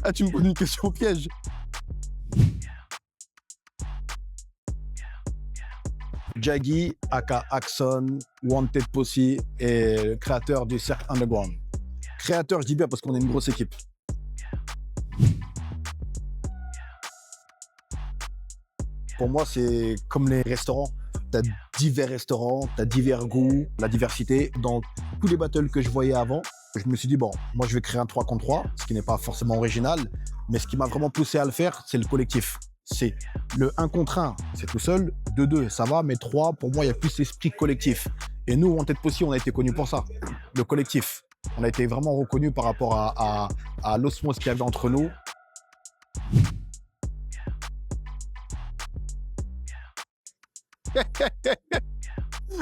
Ah, tu me poses une question piège. Jaggy, aka Axon, Wanted Pussy et le créateur du Cercle Underground. Créateur, je dis bien parce qu'on est une grosse équipe. Pour moi, c'est comme les restaurants. Tu as divers restaurants, tu as divers goûts, la diversité. Dans tous les battles que je voyais avant, je me suis dit, bon, moi, je vais créer un 3 contre 3, ce qui n'est pas forcément original. Mais ce qui m'a vraiment poussé à le faire, c'est le collectif. C'est le 1 contre 1, c'est tout seul. 2-2, ça va. Mais 3, pour moi, il y a plus l'esprit collectif. Et nous, en tête possible, on a été connus pour ça. Le collectif. On a été vraiment reconnus par rapport à l'osmose qu'il y avait entre nous.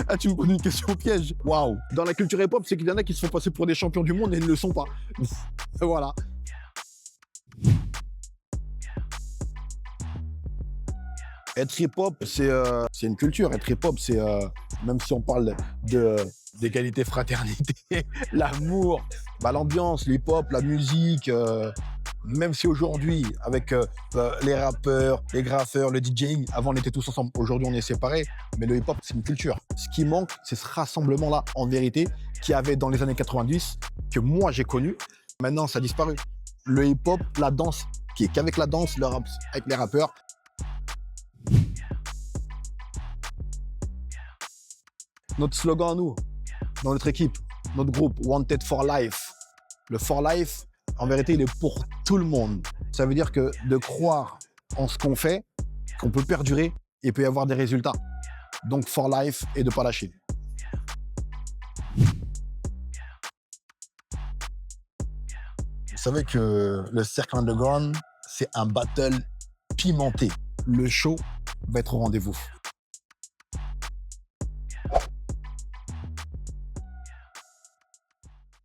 Ah, tu me poses une question piège. Waouh. Dans la culture hip-hop, c'est qu'il y en a qui se font passer pour des champions du monde et ils ne le sont pas. Voilà. Être hip-hop, c'est une culture. Être hip-hop, c'est même si on parle d'égalité, fraternité, l'amour, bah, l'ambiance, le hip-hop, la musique. Même si aujourd'hui, avec les rappeurs, les graffeurs, le DJing, avant on était tous ensemble, aujourd'hui on est séparés, mais le hip-hop c'est une culture. Ce qui manque, c'est ce rassemblement-là, en vérité, qu'il y avait dans les années 90, que moi j'ai connu. Maintenant, ça a disparu. Le hip-hop, la danse, qui est qu'avec la danse, le rap, avec les rappeurs. Notre slogan à nous, dans notre équipe, notre groupe, Wanted for Life. Le for life, en vérité, il est pour tout le monde. Ça veut dire que de croire en ce qu'on fait, qu'on peut perdurer et peut y avoir des résultats. Donc for life et de ne pas lâcher. Vous savez que le Cercle Underground, c'est un battle pimenté. Le show va être au rendez-vous.